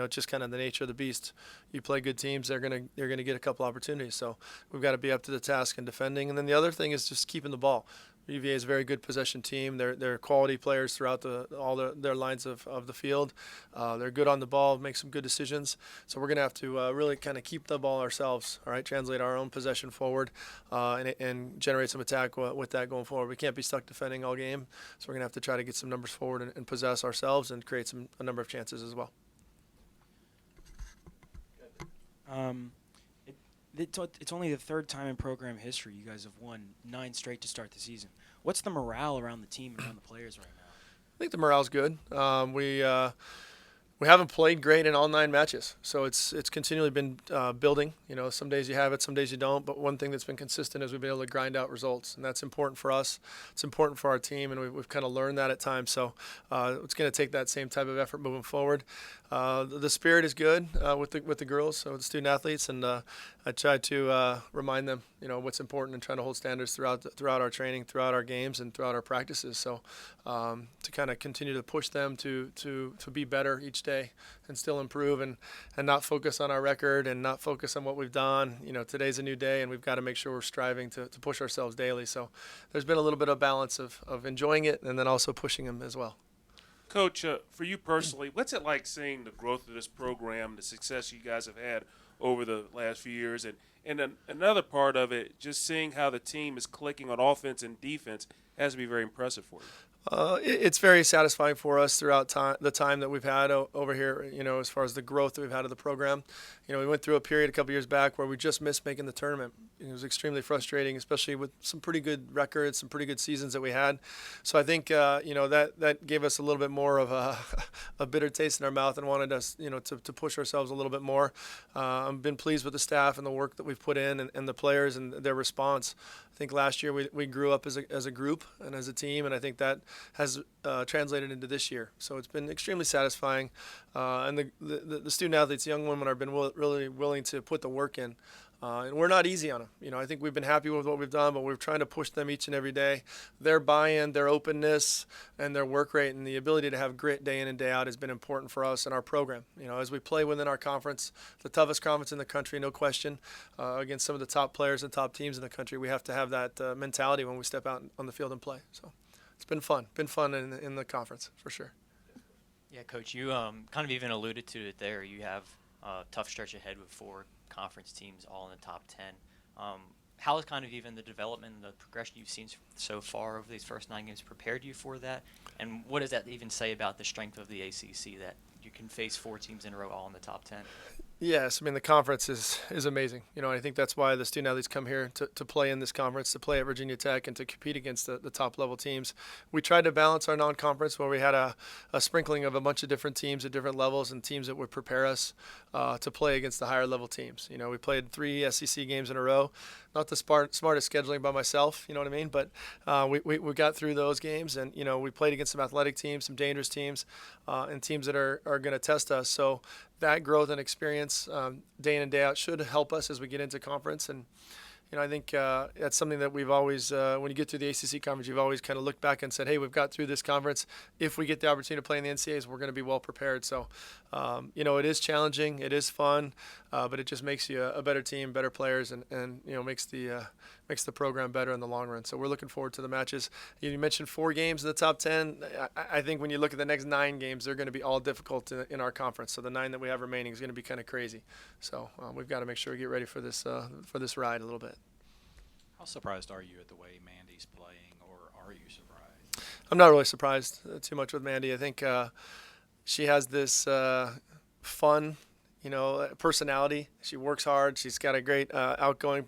Just kind of the nature of the beast. You play good teams, they're going to get a couple opportunities. So we've got to be up to the task in defending. And then the other thing is just keeping the ball. UVA is a very good possession team. They're quality players throughout all their lines of the field. They're good on the ball, make some good decisions. So we're going to have to really kind of keep the ball ourselves, all right, translate our own possession forward and generate some attack with that going forward. We can't be stuck defending all game. So we're going to have to try to get some numbers forward and possess ourselves and create a number of chances as well. It's only the 3rd time in program history you guys have won 9 straight to start the season. What's the morale around the team and around the players right now? I think the morale's good. We haven't played great in all 9 matches, so it's continually been building. Some days you have it, some days you don't. But one thing that's been consistent is we've been able to grind out results, and that's important for us. It's important for our team, and we've kind of learned that at times. So it's going to take that same type of effort moving forward. The spirit is good with the girls, so the student athletes, and I try to remind them, what's important and trying to hold standards throughout our training, throughout our games, and throughout our practices. So to kind of continue to push them to be better each day and still improve and not focus on our record and not focus on what we've done. Today's a new day, and we've got to make sure we're striving to push ourselves daily. So there's been a little bit of balance of enjoying it and then also pushing them as well. Coach, for you personally, what's it like seeing the growth of this program, the success you guys have had over the last few years, and then another part of it, just seeing how the team is clicking on offense and defense has to be very impressive for you. It's very satisfying for us throughout the time that we've had over here, as far as the growth that we've had of the program. We went through a period a couple years back where we just missed making the tournament. It was extremely frustrating, especially with some pretty good records, some pretty good seasons that we had. So I think, that gave us a little bit more of a bitter taste in our mouth and wanted us, to push ourselves a little bit more. I've been pleased with the staff and the work that we've put in and the players and their response. I think last year we grew up as a group and as a team, and I think that has translated into this year. So it's been extremely satisfying. And the student athletes, the young women, have been really willing to put the work in. And we're not easy on them. I think we've been happy with what we've done, but we're trying to push them each and every day. Their buy-in, their openness, and their work rate, and the ability to have grit day in and day out has been important for us in our program. As we play within our conference, the toughest conference in the country, no question, against some of the top players and top teams in the country, we have to have that mentality when we step out on the field and play. So it's been fun. Been fun in the conference for sure. Yeah, Coach, you kind of even alluded to it there. You have a tough stretch ahead with 4 conference teams all in the top 10. How has kind of even the development and the progression you've seen so far over these first 9 games prepared you for that? And what does that even say about the strength of the ACC that you can face 4 teams in a row all in the top 10? Yes, the conference is amazing. I think that's why the student athletes come here to play in this conference, to play at Virginia Tech, and to compete against the top level teams. We tried to balance our non-conference where we had a sprinkling of a bunch of different teams at different levels and teams that would prepare us to play against the higher level teams. We played 3 SEC games in a row. Not the smartest scheduling by myself, you know what I mean? But we got through those games, and we played against some athletic teams, some dangerous teams, and teams that are going to test us. So that growth and experience day in and day out should help us as we get into conference. And I think that's something that we've always, when you get to the ACC conference, you've always kind of looked back and said, hey, we've got through this conference. If we get the opportunity to play in the NCAAs, we're going to be well prepared. So, it is challenging. It is fun, but it just makes you a better team, better players, and makes the program better in the long run. So we're looking forward to the matches. You mentioned 4 games in the top 10. I think when you look at the next 9 games, they're going to be all difficult in our conference. So the 9 that we have remaining is going to be kind of crazy. So we've got to make sure we get ready for this ride a little bit. How surprised are you at the way Mandy's playing, or are you surprised? I'm not really surprised too much with Mandy. I think she has this fun, personality. She works hard. She's got a great outgoing,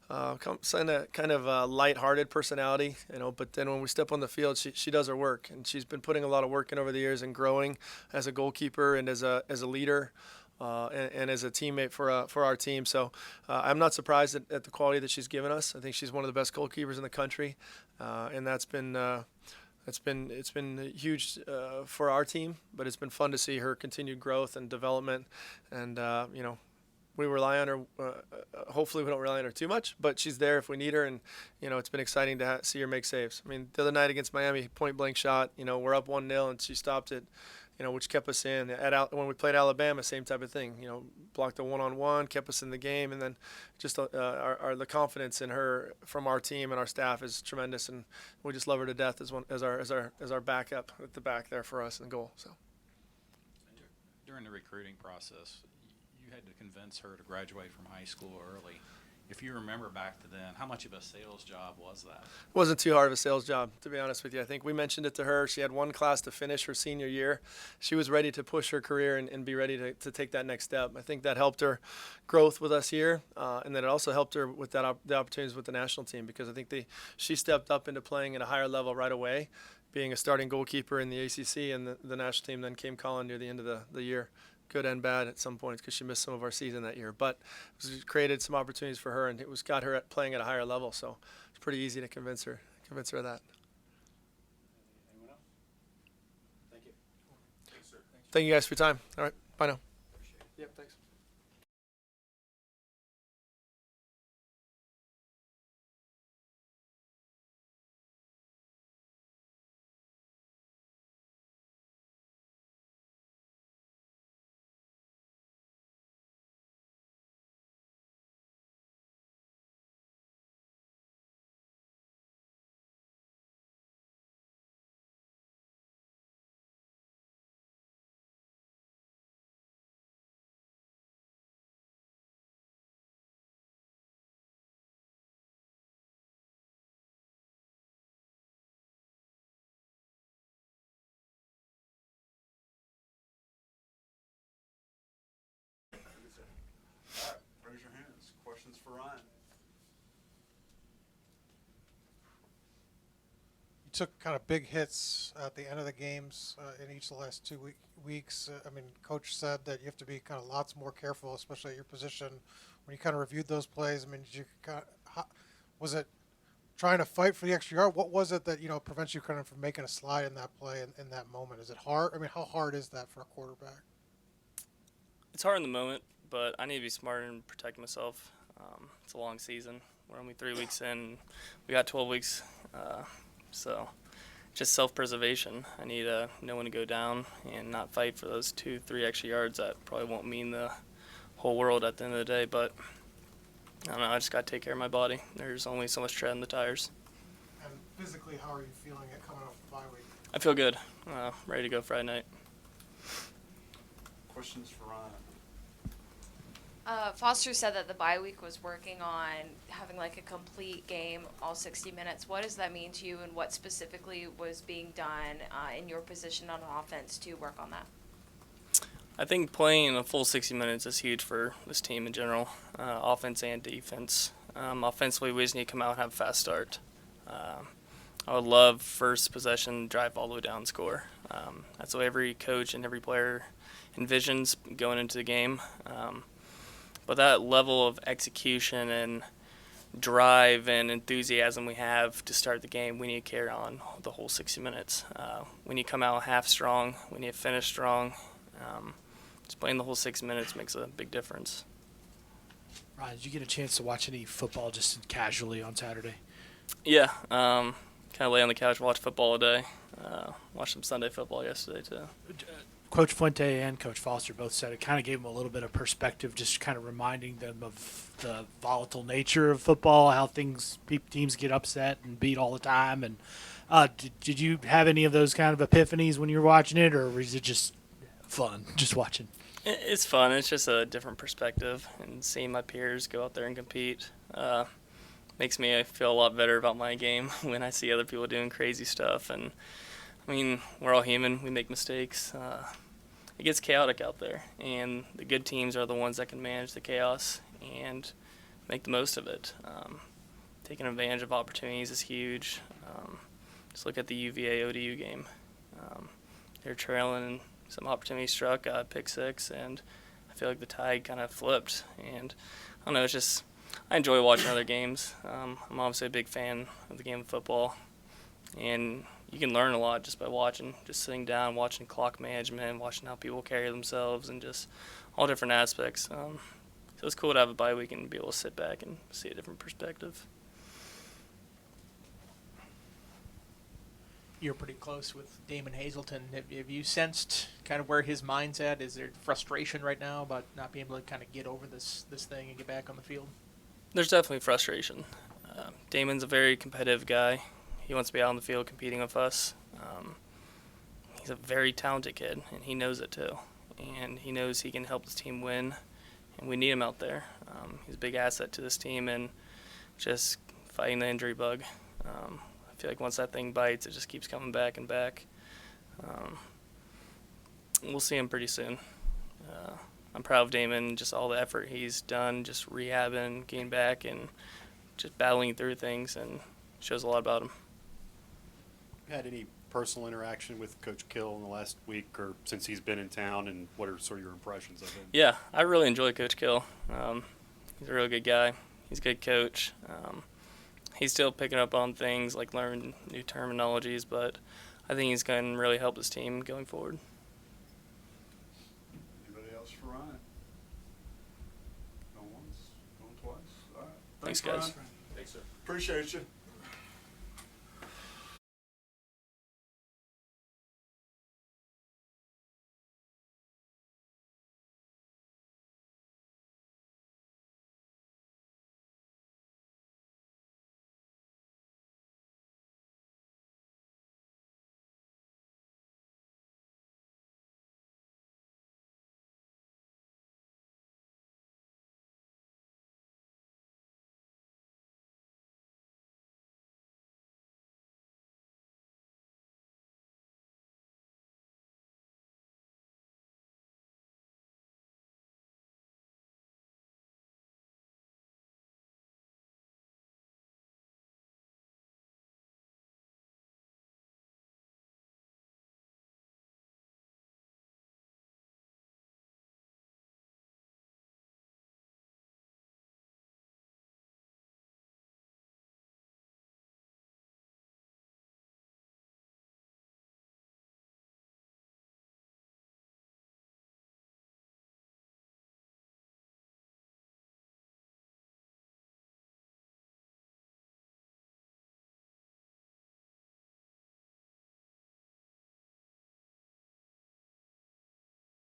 kind of lighthearted personality, But then when we step on the field, she does her work, and she's been putting a lot of work in over the years and growing as a goalkeeper and as a leader. And as a teammate for our team. So I'm not surprised at the quality that she's given us. I think she's one of the best goalkeepers in the country, and it's been huge for our team. But it's been fun to see her continued growth and development, and we rely on her. Hopefully, we don't rely on her too much, but she's there if we need her, and it's been exciting to see her make saves. The other night against Miami, point blank shot. We're up 1-0, and she stopped it. Which kept us in. When we played Alabama, same type of thing. Blocked a 1-on-1, kept us in the game, and then just the confidence in her from our team and our staff is tremendous, and we just love her to death as our backup at the back there for us in goal. So During the recruiting process, you had to convince her to graduate from high school early. If you remember back to then, how much of a sales job was that? It wasn't too hard of a sales job, to be honest with you. I think we mentioned it to her. She had 1 class to finish her senior year. She was ready to push her career and be ready to take that next step. I think that helped her growth with us here, and then it also helped her with the opportunities with the national team, because I think she stepped up into playing at a higher level right away, being a starting goalkeeper in the ACC, and the national team then came calling near the end of the year. Good and bad at some points, because she missed some of our season that year. But it created some opportunities for her, and it got her playing at a higher level. So it's pretty easy to convince her of that. Anyone else? Thank you. Yes, sir. Thank you guys for your time. All right, bye now. Yep, thanks. All right, raise your hands. Questions for Ryan? You took kind of big hits at the end of the games in each of the last 2 weeks. Coach said that you have to be kind of lots more careful, especially at your position. When you kind of reviewed those plays, did you was it trying to fight for the extra yard? What was it that prevents you kind of from making a slide in that play in that moment? Is it hard? How hard is that for a quarterback? It's hard in the moment, but I need to be smarter and protect myself. It's a long season. We're only 3 weeks in. We got 12 weeks, so just self-preservation. I need to know when to go down and not fight for those 2-3 extra yards. That probably won't mean the whole world at the end of the day, but I don't know. I just got to take care of my body. There's only so much tread in the tires. And physically, how are you feeling it coming off the bye week? I feel good. Ready to go Friday night. Questions for Ryan? Foster said that the bye week was working on having like a complete game, all 60 minutes. What does that mean to you, and what specifically was being done in your position on offense to work on that? I think playing a full 60 minutes is huge for this team in general, offense and defense. Offensively, we just need to come out and have a fast start. I would love first possession, drive all the way down and score. That's the way every coach and every player envisions going into the game. But that level of execution and drive and enthusiasm we have to start the game, we need to carry on the whole 60 minutes. We need to come out half strong. We need to finish strong. Just playing the whole 6 minutes makes a big difference. Ryan, did you get a chance to watch any football just casually on Saturday? Yeah, kind of lay on the couch, watch football all day. Watched some Sunday football yesterday too. Coach Fuente and Coach Foster both said it kind of gave them a little bit of perspective, just kind of reminding them of the volatile nature of football, how teams get upset and beat all the time. And did you have any of those kind of epiphanies when you were watching it, or was it just fun just watching? It's fun. It's just a different perspective, and seeing my peers go out there and compete makes me feel a lot better about my game when I see other people doing crazy stuff. And I mean, we're all human. We make mistakes. It gets chaotic out there, and the good teams are the ones that can manage the chaos and make the most of it. Taking advantage of opportunities is huge. Just look at the UVA ODU game. They're trailing, some opportunity struck, got a pick six, and I feel like the tide kind of flipped. And I don't know, it's just, I enjoy watching other games. I'm obviously a big fan of the game of football, and you can learn a lot just by watching, just sitting down, watching clock management, watching how people carry themselves, and just all different aspects. So it's cool to have a bye week and be able to sit back and see a different perspective. You're pretty close with Damon Hazelton. Have you sensed kind of where his mind's at? Is there frustration right now about not being able to kind of get over this thing and get back on the field? There's definitely frustration. Damon's a very competitive guy. He wants to be out on the field competing with us. He's a very talented kid, and he knows it too. And he knows he can help his team win, and we need him out there. He's a big asset to this team, and just fighting the injury bug. I feel like once that thing bites, it just keeps coming back and back. We'll see him pretty soon. I'm proud of Damon, just all the effort he's done, just rehabbing, getting back, and just battling through things, and shows a lot about him. Had any personal interaction with Coach Kill in the last week or since he's been in town, and what are sort of your impressions of him? Yeah, I really enjoy Coach Kill. He's a really good guy. He's a good coach. He's still picking up on things, like learning new terminologies, but I think he's going to really help his team going forward. Anybody else for Ryan? Going once, going twice? All right. Thanks guys. Ryan. Thanks, sir. Appreciate you.